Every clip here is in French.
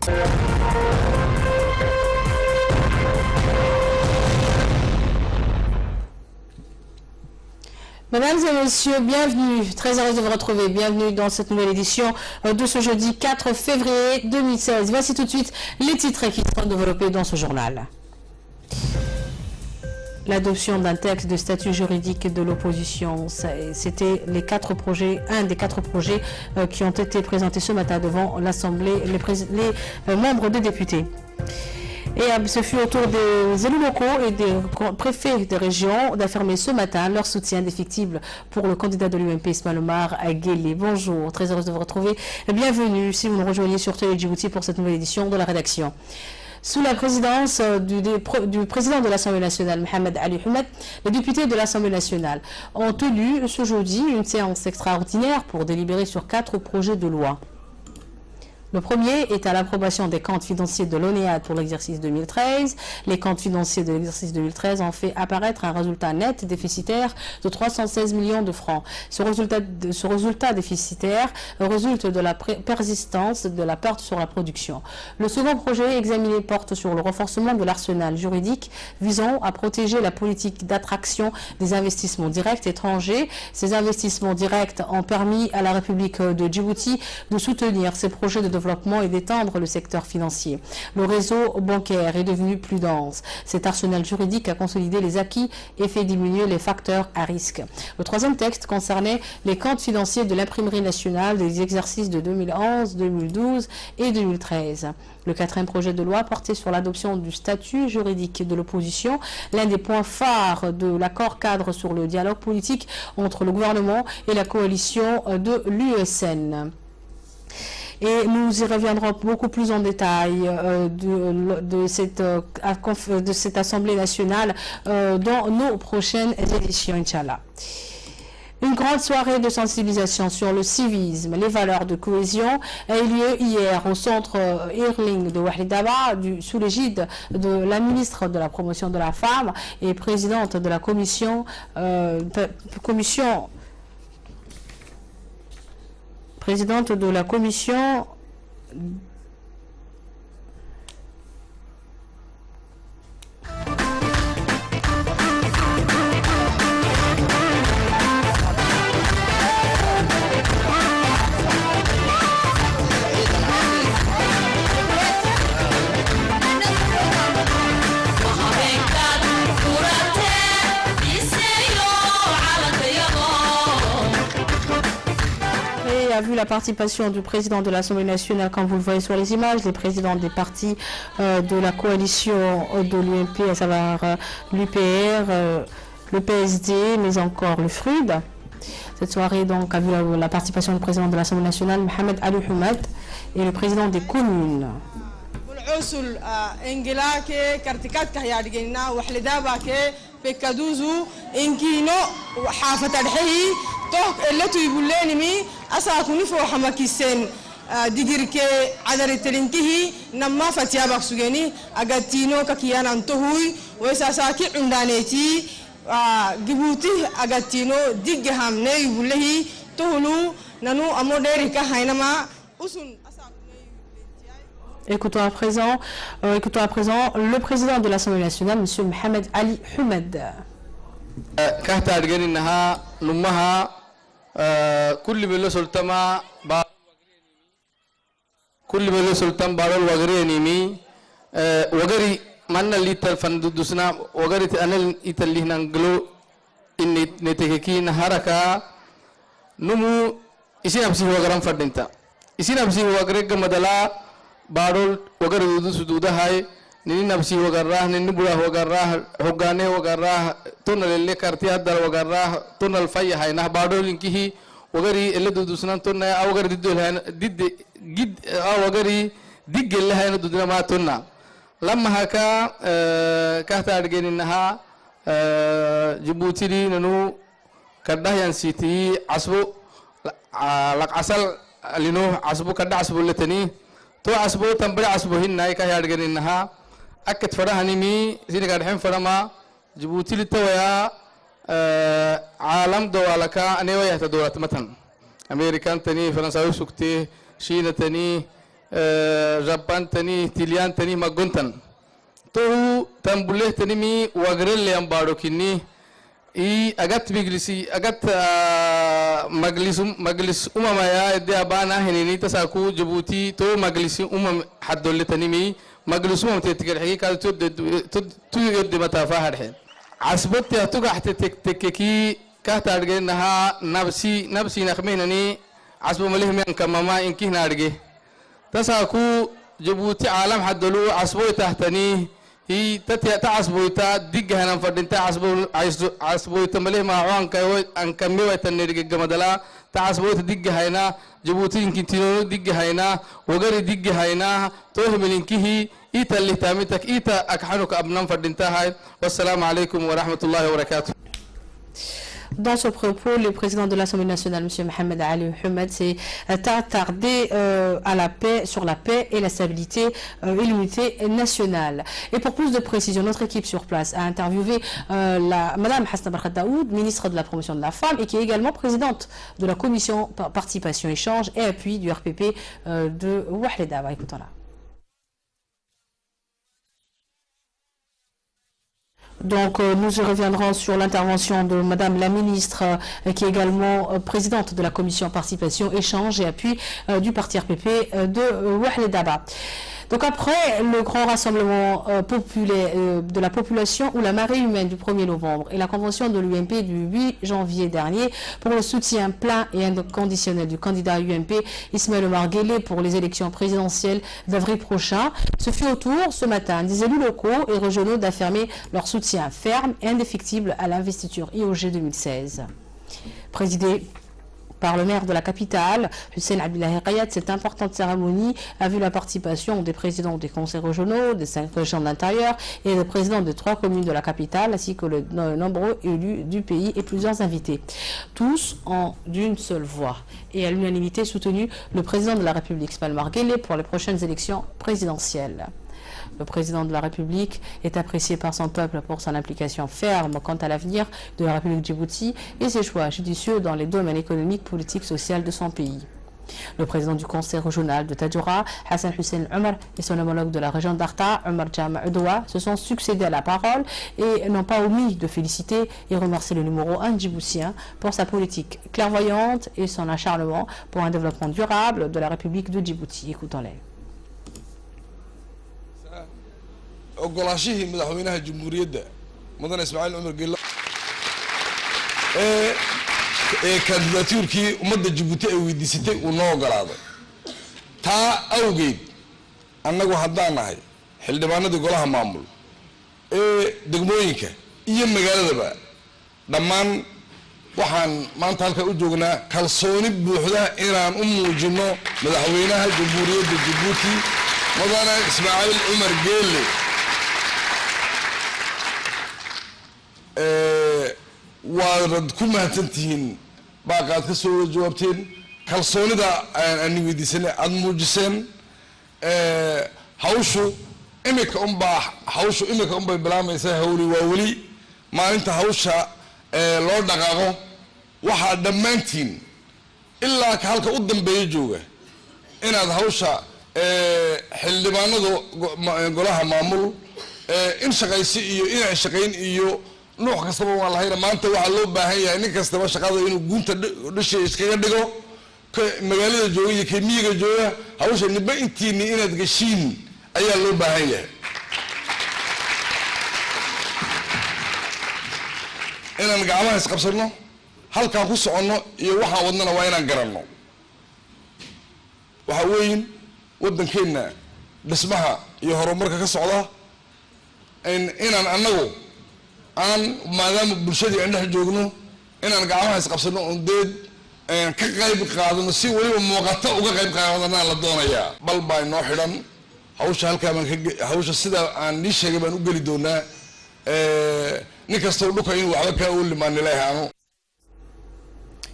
Mesdames et messieurs, bienvenue, très heureuse de vous retrouver, bienvenue dans cette nouvelle édition de ce jeudi 4 février 2016. Voici tout de suite les titres qui seront développés dans ce journal. L'adoption d'un texte de statut juridique de l'opposition, c'était un des quatre projets qui ont été présentés ce matin devant l'Assemblée, les membres des députés. Et ce fut au tour des élus locaux et des préfets des régions d'affirmer ce matin leur soutien indéfectible pour le candidat de l'UMP, Ismaël Omar Guelleh. Bonjour, très heureuse de vous retrouver. Bienvenue si vous nous rejoignez sur Télé Djibouti pour cette nouvelle édition de la rédaction. Sous la présidence du président de l'Assemblée nationale, Mohamed Ali Houmed, les députés de l'Assemblée nationale ont tenu ce jeudi une séance extraordinaire pour délibérer sur 4 projets de loi. Le premier est à l'approbation des comptes financiers de l'ONEAD pour l'exercice 2013. Les comptes financiers de l'exercice 2013 ont fait apparaître un résultat net déficitaire de 316 millions de francs. Ce résultat déficitaire résulte de la persistance de la perte sur la production. Le second projet examiné porte sur le renforcement de l'arsenal juridique visant à protéger la politique d'attraction des investissements directs étrangers. Ces investissements directs ont permis à la République de Djibouti de soutenir ces projets de développement et d'étendre le secteur financier. Le réseau bancaire est devenu plus dense. Cet arsenal juridique a consolidé les acquis et fait diminuer les facteurs à risque. Le troisième texte concernait les comptes financiers de l'imprimerie nationale des exercices de 2011, 2012 et 2013. Le quatrième projet de loi portait sur l'adoption du statut juridique de l'opposition, l'un des points phares de l'accord cadre sur le dialogue politique entre le gouvernement et la coalition de l'USN. Et nous y reviendrons beaucoup plus en détail de cette Assemblée nationale dans nos prochaines éditions, Inch'Allah. Une grande soirée de sensibilisation sur le civisme, les valeurs de cohésion a eu lieu hier au centre Irling de Wahidaba sous l'égide de la ministre de la promotion de la femme et présidente de la présidente de la commission a vu la participation du président de l'Assemblée nationale, comme vous le voyez sur les images, les présidents des partis de la coalition de l'UMP, à savoir l'UPR, le PSD, mais encore le FRUD. Cette soirée donc a vu la participation du président de l'Assemblée nationale, Mohamed Ali Houmed, et le président des communes. اللتو يقول لي مي أساكني فوق حماكيسين ديجرك عذر تلنكه نما فتيابك سجني أجتينو ككيان أنتهوي ويساساكي عندانيتي جبوتي أجتينو ديجهم ني يقول له تهلو نانو أموديرك هينما أسون Écoutons à présent le président de l'Assemblée nationale, M. Mohamed Ali Houmed. كل بلو سلطان بارول وغريني مي وغري من اللي تفندسنا وغري أنا اللي نانجلو إن نتككي نهاركا نمو إسي نفسي وغرام فردينتا إسي نفسي وغريك مدلا بارول وغري دودو سدودا هاي نيني نفسي وغراه نيني بولا وغراه هوغاني وغراه تون اللي كارتي هدر وغراه تون الفاي هاي نه بارول إنكيه وغري اللي دودو سنان تون أو وغري ديدو هاي ديد جد أو وغري ديج اللي هاي دودو ما تونا لما هكا كهتا أرجعني إنها جيبوتي لي ننو كده ينسيتي عصبو لك عسل لينو عصبو كده عصبو لتني تو عصبو تنبري عصبو هنا كه أرجعني إنها أكد فرحني مي زين قاعدين فرما جيبوتي لي تويا عالم دوالك أنا ويا تدورات مثلا أمريكان تاني فرنساوي سكتي شينا تاني rabbantani tilyantani maguntan tohu tambuleh mi wagrelle ambaro kinni i agat miglisi agat majlis umamaya de abana henini tasaku Djibouti to majlisi haddolle tanimi majlis tetikal hakika tu yod matafa hadhe asbati atuga hatta tekki ka targenaha nafsi nakhmenani asbu malih men kamama inkina arge tasaku Djibouti alam haddolu asbu tahtani هي تعصبويتا دقها نفردين تعصبويتا مليه معوان كاوي أنكميويتا نرجع جمدلا تعصبويتا دقها هنا جبوتين كنتينو دقها هنا وغير دقها هنا توه ملينكيه إيتا اللي تامتك إيتا أكحنك أبنان فردين تاهاي والسلام عليكم ورحمة الله وبركاته. Dans ce propos, le président de l'Assemblée nationale, M. Mohamed Ali Mohamed, s'est attardé à la paix, sur la paix et la stabilité et l'unité nationale. Et pour plus de précision, notre équipe sur place a interviewé Madame Hasna Barkhat Daoud, ministre de la promotion de la femme et qui est également présidente de la commission participation, échange et appui du RPP de Wahleda. Écoutons-la. Donc nous reviendrons sur l'intervention de Madame la ministre qui est également présidente de la commission participation, échange et appui du parti RPP de Wahleda. Donc après le grand rassemblement populaire de la population ou la marée humaine du 1er novembre et la convention de l'UMP du 8 janvier dernier pour le soutien plein et inconditionnel du candidat UMP Ismaël Omar Guelleh pour les élections présidentielles d'avril prochain, ce fut au tour ce matin des élus locaux et régionaux d'affirmer leur soutien ferme et indéfectible à l'investiture IOG 2016. Présidé par le maire de la capitale, Hussein Abdullahi Qayad, cette importante cérémonie a vu la participation des présidents des conseils régionaux, des 5 régions d'intérieur et des présidents de 3 communes de la capitale, ainsi que de nombreux élus du pays et plusieurs invités. Tous en d'une seule voix et à l'unanimité soutenu le président de la République, Ismaël Omar Guelleh, pour les prochaines élections présidentielles. Le président de la République est apprécié par son peuple pour son implication ferme quant à l'avenir de la République de Djibouti et ses choix judicieux dans les domaines économiques, politiques, sociaux de son pays. Le président du conseil régional de Tadjoura, Hassan Hussein Omar, et son homologue de la région d'Arta, Omar Jam Udoua, se sont succédés à la parole et n'ont pas omis de féliciter et remercier le numéro 1 djiboutien pour sa politique clairvoyante et son acharnement pour un développement durable de la République de Djibouti. Écoutons-les. ogolaashihii madaxweynaha jamhuuriyadda mudan Ismaaciil Umar Geelle kandidatuurkii ummadda Djibouti ay weydiisatay uu noo ogolaaday taa awgeed annagu haddaan nahay xildhibaanada golaha maamul degmooyinka iyo magaaladaba dhammaan waxaan maanta halka u joognaa kalsooni buuxda inaan u muujino madaxweynaha jamhuuriyadda Djibouti mudan Ismaaciil Umar Geelle waad ku mahadsantihiin baaqaad ka soo jawaabteen kalsoonida aan weydiisanay aad muujiseen hawshu imika unbay bilaamaysaa hawli waa weli maalinta hawsha loo dhaqaaqo waxaa dhammaantiin ilaa ka halka u dambeeya jooga inaad hawsha xildhibaanadu golaha maamul in shaqaysi iyo inay shaqayn iyo nooc kastaba waa lahayna maanta waxaa loo baahan yahay nin kastaba shaqada inuu gunta dhisha iskaga dhigo magaalada jooga iyo kemiyiga jooga hawsha niba intiini inaad gashiin ayaa loo baahan yahay inaan gacmaha isqabsano halkaan ku soconno iyo waxaan wadnana waa inaan garanno waxa weyn waddankeena dhismaha iyo horumarka ka socda inaan annagu aan maadaama bulshadii aan dhex joogno inaan gacmaha isqabsano oon deed ka qayb qaadano si weliba muuqato uga qayb qaadanaa la doonayaa bal baa inoo xidhan hawsha halkaa baan hawsha sida aan nii sheegay baan u geli doonaa nin kastoo dhuka inuu waxba kaa u limaanilehaano.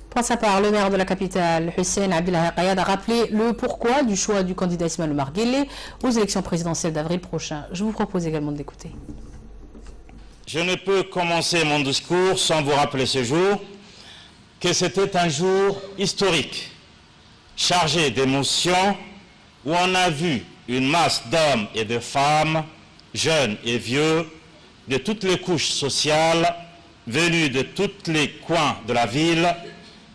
Pour sa part, le maire de la capitale, Hussein Abdullahi Qayad, a rappelé le pourquoi du choix du candidat Ismaël Omar Guelleh aux élections présidentielles d'avril prochain. Je vous propose également de l'écouter. Je ne peux commencer mon discours sans vous rappeler ce jour que c'était un jour historique, chargé d'émotions où on a vu une masse d'hommes et de femmes, jeunes et vieux, de toutes les couches sociales, venus de tous les coins de la ville,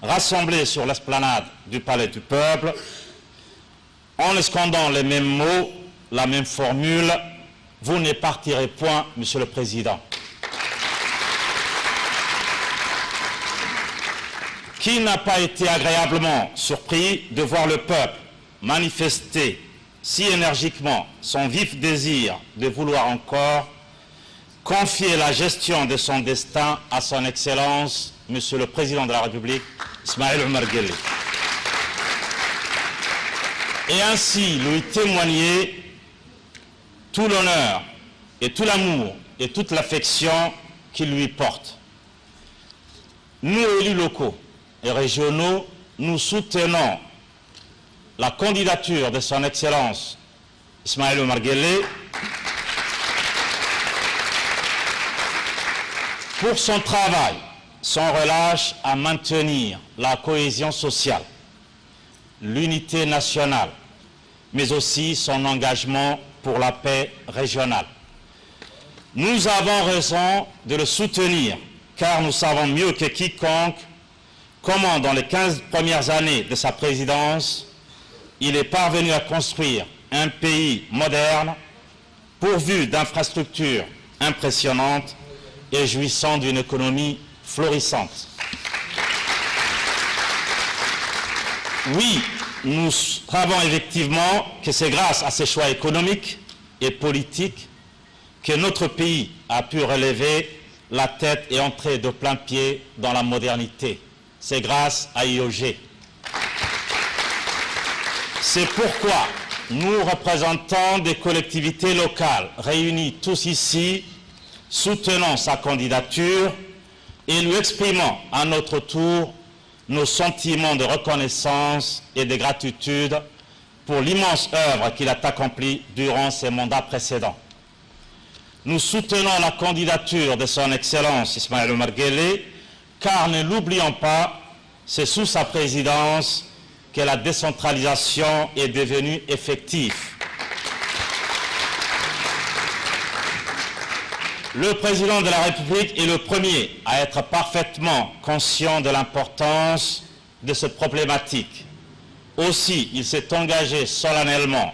rassemblés sur l'esplanade du Palais du Peuple, en scandant les mêmes mots, la même formule, vous ne partirez point, Monsieur le Président. Qui n'a pas été agréablement surpris de voir le peuple manifester si énergiquement son vif désir de vouloir encore confier la gestion de son destin à son Excellence, Monsieur le Président de la République, Ismaël Omar Guelleh. Et ainsi lui témoigner tout l'honneur et tout l'amour et toute l'affection qu'il lui porte. Nous, élus locaux et régionaux, nous soutenons la candidature de son Excellence Ismaël Omar Guelleh pour son travail sans relâche à maintenir la cohésion sociale, l'unité nationale, mais aussi son engagement pour la paix régionale. Nous avons raison de le soutenir, car nous savons mieux que quiconque comment, dans les 15 premières années de sa présidence, il est parvenu à construire un pays moderne, pourvu d'infrastructures impressionnantes et jouissant d'une économie florissante. Oui, nous savons effectivement que c'est grâce à ces choix économiques et politiques que notre pays a pu relever la tête et entrer de plein pied dans la modernité. C'est grâce à IOG. C'est pourquoi nous, représentants des collectivités locales, réunis tous ici, soutenons sa candidature et lui exprimons à notre tour nos sentiments de reconnaissance et de gratitude pour l'immense œuvre qu'il a accomplie durant ses mandats précédents. Nous soutenons la candidature de son Excellence Ismaël Omar Guelleh, car ne l'oublions pas, c'est sous sa présidence que la décentralisation est devenue effective. Le président de la République est le premier à être parfaitement conscient de l'importance de cette problématique. Aussi, il s'est engagé solennellement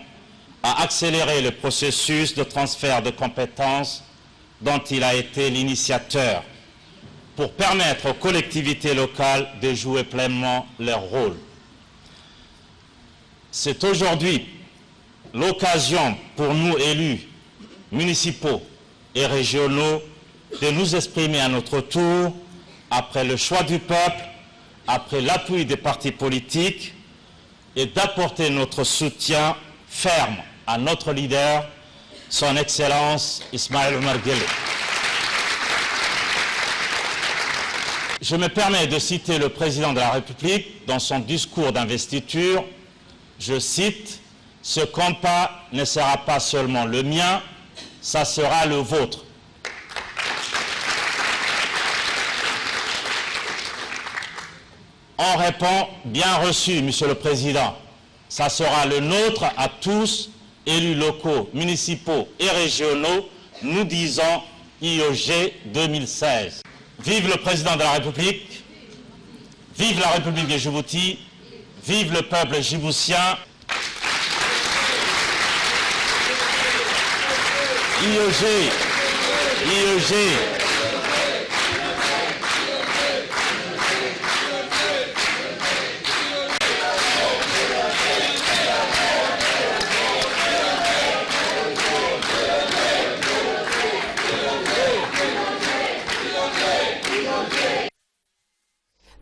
à accélérer le processus de transfert de compétences dont il a été l'initiateur pour permettre aux collectivités locales de jouer pleinement leur rôle. C'est aujourd'hui l'occasion pour nous, élus municipaux et régionaux, de nous exprimer à notre tour, après le choix du peuple, après l'appui des partis politiques, et d'apporter notre soutien ferme à notre leader, son Excellence Ismaël Omar Guelleh. Je me permets de citer le président de la République dans son discours d'investiture. Je cite, « Ce combat ne sera pas seulement le mien, ça sera le vôtre. » On répond, bien reçu, Monsieur le Président. Ça sera le nôtre à tous, élus locaux, municipaux et régionaux. Nous disons IOG 2016. Vive le Président de la République, vive la République de Djibouti, vive le peuple djiboutien. IOG, IOG.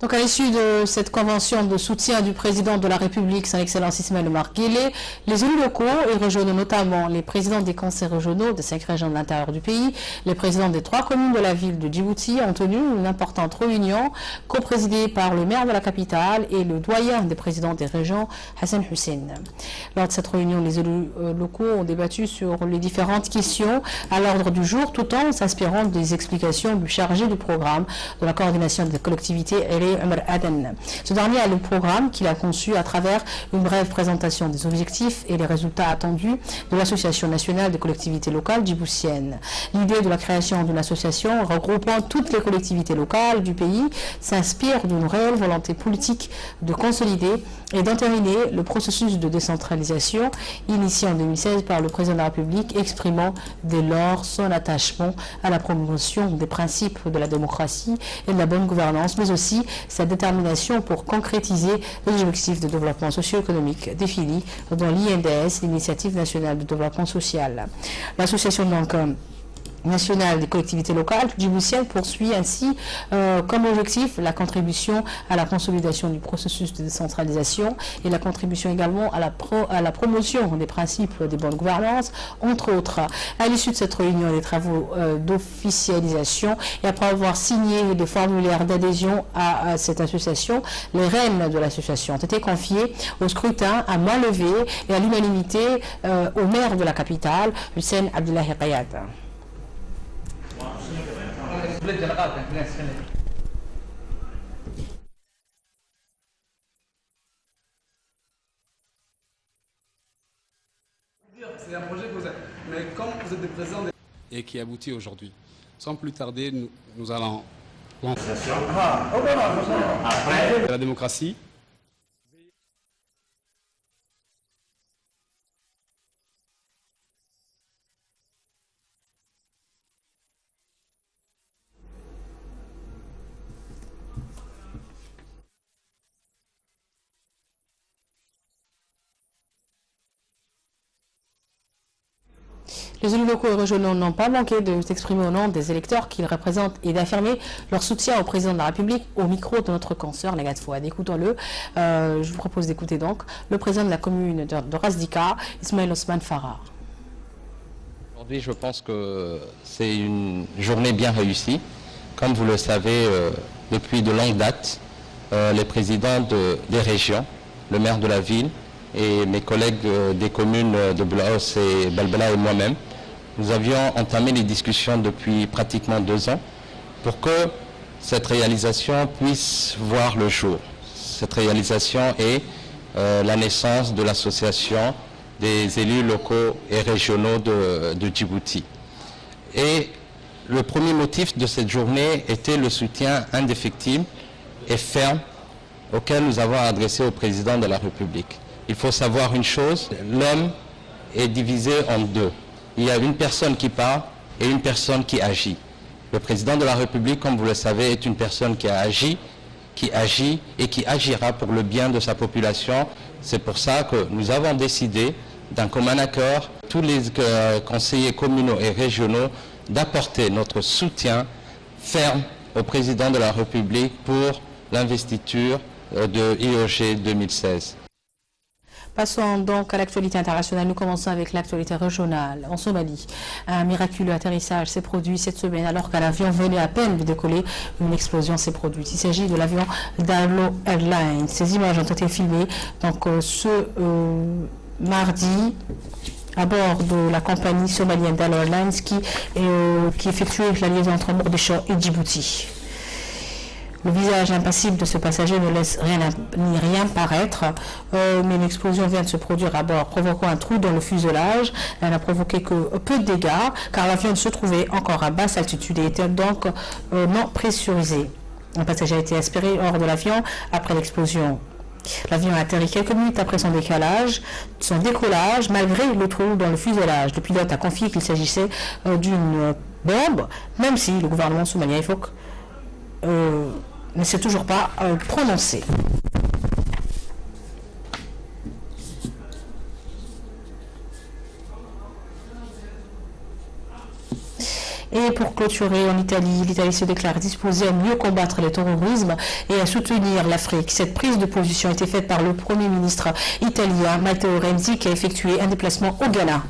Donc à l'issue de cette convention de soutien du président de la République, son Excellence Ismaël Omar Guelleh, les élus locaux et régionaux, notamment les présidents des conseils régionaux des 5 régions de l'intérieur du pays, les présidents des 3 communes de la ville de Djibouti ont tenu une importante réunion co-présidée par le maire de la capitale et le doyen des présidents des régions, Hassan Hussein. Lors de cette réunion, les élus locaux ont débattu sur les différentes questions à l'ordre du jour, tout en s'inspirant des explications du chargé du programme de la coordination des collectivités, Omar Aden. Ce dernier a le programme qu'il a conçu à travers une brève présentation des objectifs et les résultats attendus de l'Association nationale des collectivités locales djiboutiennes. L'idée de la création d'une association regroupant toutes les collectivités locales du pays s'inspire d'une réelle volonté politique de consolider et d'entériner le processus de décentralisation initié en 2016 par le président de la République, exprimant dès lors son attachement à la promotion des principes de la démocratie et de la bonne gouvernance, mais aussi sa détermination pour concrétiser les objectifs de développement socio-économique définis dans l'INDS, l'Initiative nationale de développement social. L'association nationale des collectivités locales djiboutiennes poursuit ainsi comme objectif la contribution à la consolidation du processus de décentralisation et la contribution également à la promotion des principes de bonne gouvernance, entre autres. À l'issue de cette réunion des travaux d'officialisation et après avoir signé des formulaires d'adhésion à cette association, les rênes de l'association ont été confiés au scrutin à main levée et à l'unanimité au maire de la capitale, Hussein Abdullahi Qayad. C'est un projet que vous avez, mais comme vous êtes le président et qui aboutit aujourd'hui. Sans plus tarder, nous allons lancer la démocratie. Les élus locaux et régionaux n'ont pas manqué de s'exprimer au nom des électeurs qu'ils représentent et d'affirmer leur soutien au président de la République au micro de notre consoeur Nagat Fouad. Écoutons-le. Je vous propose d'écouter donc le président de la commune de Razdika, Ismaël Osman Farah. Aujourd'hui, je pense que c'est une journée bien réussie. Comme vous le savez, depuis de longue date, les présidents des régions, le maire de la ville et mes collègues des communes de Blaos et Balbala et moi-même, nous avions entamé les discussions depuis pratiquement 2 ans pour que cette réalisation puisse voir le jour. Cette réalisation est la naissance de l'association des élus locaux et régionaux de Djibouti. Et le premier motif de cette journée était le soutien indéfectible et ferme auquel nous avons adressé au président de la République. Il faut savoir une chose, l'homme est divisé en deux. Il y a une personne qui parle et une personne qui agit. Le président de la République, comme vous le savez, est une personne qui agit et qui agira pour le bien de sa population. C'est pour ça que nous avons décidé, d'un commun accord, tous les conseillers communaux et régionaux, d'apporter notre soutien ferme au président de la République pour l'investiture de IOG 2016. Passons donc à l'actualité internationale. Nous commençons avec l'actualité régionale. En Somalie, un miraculeux atterrissage s'est produit cette semaine alors qu'un avion venait à peine de décoller. Une explosion s'est produite. Il s'agit de l'avion d'Alo Airlines. Ces images ont été filmées donc, ce mardi à bord de la compagnie somalienne d'Alo Airlines qui effectuait la liaison entre Mogadiscio et Djibouti. Le visage impassible de ce passager ne laisse rien paraître, mais une explosion vient de se produire à bord, provoquant un trou dans le fuselage. Elle n'a provoqué que peu de dégâts, car l'avion se trouvait encore à basse altitude et était donc non pressurisé. Un passager a été aspiré hors de l'avion après l'explosion. L'avion a atterri quelques minutes après son décollage, malgré le trou dans le fuselage. Le pilote a confié qu'il s'agissait d'une bombe, même si le gouvernement somalien évoque ne s'est toujours pas prononcé. Et pour clôturer, en Italie, l'Italie se déclare disposée à mieux combattre le terrorisme et à soutenir l'Afrique. Cette prise de position a été faite par le Premier ministre italien Matteo Renzi qui a effectué un déplacement au Ghana.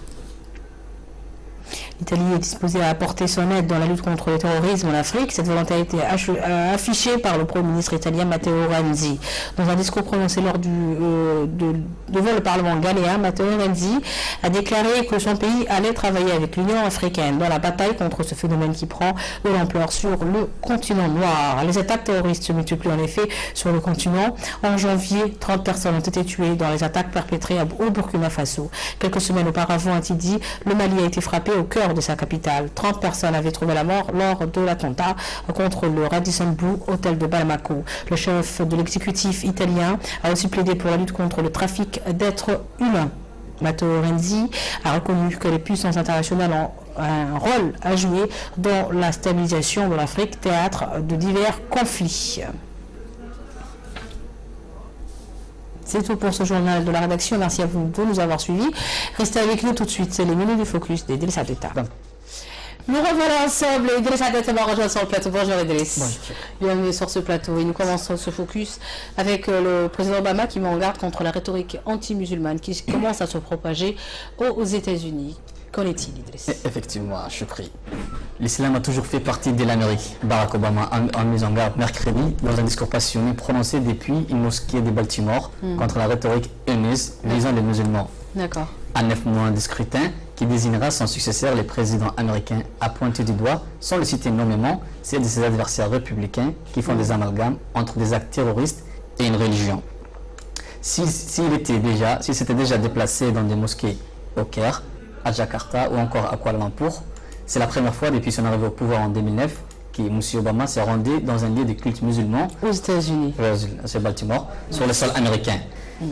L'Italie est disposée à apporter son aide dans la lutte contre le terrorisme en Afrique. Cette volonté a été affichée par le Premier ministre italien Matteo Renzi. Dans un discours prononcé devant le Parlement ghanéen, Matteo Renzi a déclaré que son pays allait travailler avec l'Union africaine dans la bataille contre ce phénomène qui prend de l'ampleur sur le continent noir. Les attaques terroristes se multiplient en effet sur le continent. En janvier, 30 personnes ont été tuées dans les attaques perpétrées au Burkina Faso. Quelques semaines auparavant, a-t-il dit, le Mali a été frappé au cœur de sa capitale. 30 personnes avaient trouvé la mort lors de l'attentat contre le Radisson Blu hôtel de Bamako. Le chef de l'exécutif italien a aussi plaidé pour la lutte contre le trafic d'êtres humains. Matteo Renzi a reconnu que les puissances internationales ont un rôle à jouer dans la stabilisation de l'Afrique, théâtre de divers conflits. C'est tout pour ce journal de la rédaction. Merci à vous de nous avoir suivis. Restez avec nous tout de suite. C'est les menus du focus d'Idrissa Deta. Nous revenons ensemble. Idrissa Deta va rejoindre sur le plateau. Bonjour Idriss. Bienvenue sur ce plateau. Et nous commençons ce focus avec le président Obama qui met en garde contre la rhétorique anti-musulmane qui commence à se propager aux États-Unis. Qu'en est-il, Idriss? Effectivement, je prie. L'islam a toujours fait partie de l'Amérique. Barack Obama a mis en garde mercredi dans un discours passionné prononcé depuis une mosquée de Baltimore contre la rhétorique haineuse visant les musulmans. D'accord. À 9 mois de scrutin qui désignera son successeur, le président américain a pointé du doigt, sans le citer nommément, ceux de ses adversaires républicains qui font des amalgames entre des actes terroristes et une religion. S'il s'était déjà déplacé dans des mosquées au Caire, à Jakarta ou encore à Kuala Lumpur, c'est la première fois depuis son arrivée au pouvoir en 2009 que M. Obama s'est rendu dans un lieu de culte musulman aux États-Unis, c'est Baltimore, sur le sol américain.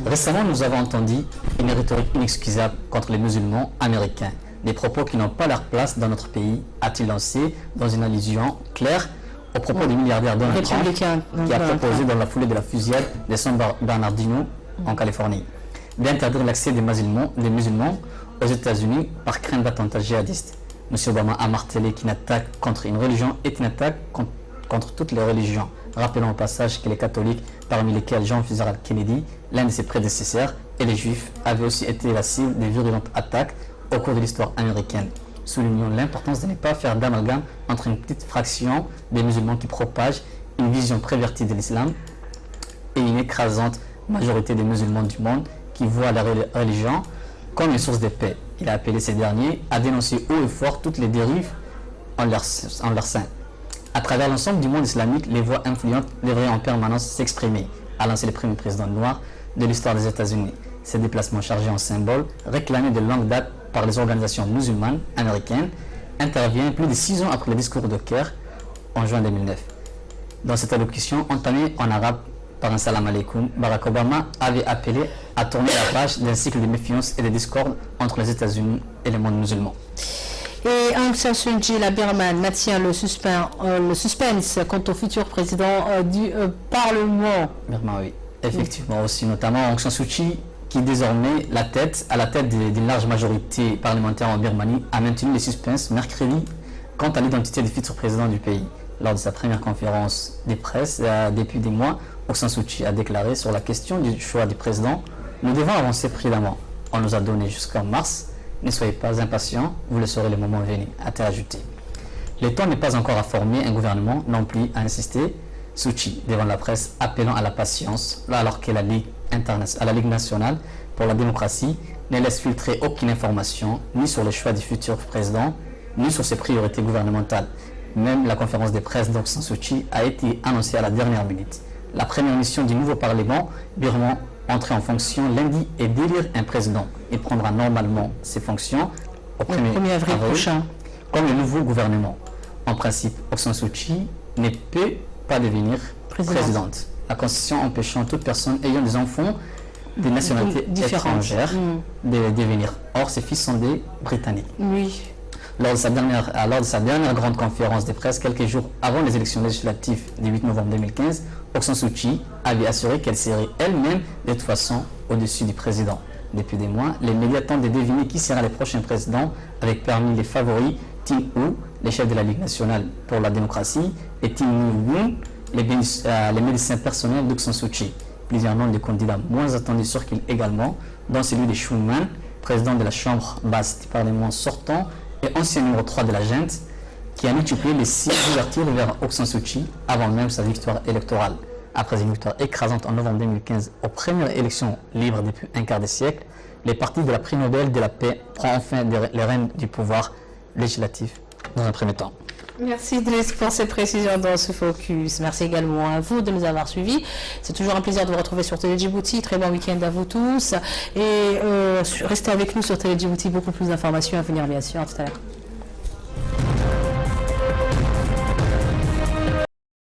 Récemment, nous avons entendu une rhétorique inexcusable contre les musulmans américains. Des propos qui n'ont pas leur place dans notre pays, a-t-il lancé dans une allusion claire au propos du milliardaire Donald Trump qui a proposé dans la foulée de la fusillade de San Bernardino en Californie d'interdire l'accès des musulmans aux États-Unis par crainte d'attentats djihadistes. M. Obama a martelé qu'une attaque contre une religion est une attaque contre toutes les religions. Rappelons au passage que les catholiques, parmi lesquels John Fitzgerald Kennedy, l'un de ses prédécesseurs, et les juifs avaient aussi été la cible de virulentes attaques au cours de l'histoire américaine. Soulignons l'importance de ne pas faire d'amalgame entre une petite fraction des musulmans qui propagent une vision prévertie de l'islam et une écrasante majorité des musulmans du monde qui voient la religion comme une source de paix. Il a appelé ces derniers à dénoncer haut et fort toutes les dérives en leur sein. À travers l'ensemble du monde islamique, les voix influentes devraient en permanence s'exprimer, a lancé le premier président noir de l'histoire des États-Unis. Ces déplacements chargés en symboles, réclamés de longue date par les organisations musulmanes américaines, intervient plus de 6 ans après le discours de Caire en juin 2009. Dans cette allocution entamée en arabe par un salam alaikum, Barack Obama avait appelé à tourner la page d'un cycle de méfiance et de discorde entre les États-Unis et le monde musulman. Et Aung San Suu Kyi, la Birmane, maintient le suspense quant au futur président du Parlement. Birmane, oui. Effectivement aussi, notamment Aung San Suu Kyi, qui désormais à la tête d'une large majorité parlementaire en Birmanie, a maintenu le suspense mercredi quant à l'identité du futur président du pays. Lors de sa première conférence de presse, depuis des mois, Aung San Suu Kyi a déclaré sur la question du choix du président: nous devons avancer prudemment. On nous a donné jusqu'en mars. Ne soyez pas impatients, vous le saurez le moment venu, a-t-elle ajouté. Le temps n'est pas encore à former un gouvernement non plus, a insisté Suu Kyi devant la presse, appelant à la patience, alors que la Ligue nationale pour la démocratie ne laisse filtrer aucune information, ni sur le choix du futur président, ni sur ses priorités gouvernementales. Même la conférence de presse d'Aung San Suu Kyi a été annoncée à la dernière minute. La première mission du nouveau Parlement birman, entré en fonction lundi, est d'élire un président. Il prendra normalement ses fonctions au 1er avril prochain, comme le nouveau gouvernement. En principe, Aung San Suu Kyi ne peut pas devenir présidente. La Constitution empêchant toute personne ayant des enfants des nationalités étrangères de devenir. Or, ses fils sont des Britanniques. Oui. Lors de sa dernière grande conférence de presse, quelques jours avant les élections législatives du 8 novembre 2015, Aung San Suu Kyi avait assuré qu'elle serait elle-même de toute façon au-dessus du président. Depuis des mois, les médias tentent de deviner qui sera le prochain président, avec parmi les favoris Tim Wu, le chef de la Ligue nationale pour la démocratie, et Tim Woo, les médecins personnels d'Aung San Suu Kyi. Plusieurs noms de candidats moins attendus circulent également, dont celui de Schuman, président de la Chambre basse du Parlement sortant, et ancien numéro 3 de la junte, qui a multiplié les signes d'ouverture vers Aung San Suu Kyi avant même sa victoire électorale. Après une victoire écrasante en novembre 2015 aux premières élections libres depuis un quart de siècle, les partis de la prix Nobel de la paix prend enfin les rênes du pouvoir législatif dans un premier temps. Merci Driss pour ces précisions dans ce focus. Merci également à vous de nous avoir suivis. C'est toujours un plaisir de vous retrouver sur Télé Djibouti. Très bon week-end à vous tous. Et restez avec nous sur Télé Djibouti. Beaucoup plus d'informations à venir bien sûr. À tout à l'heure.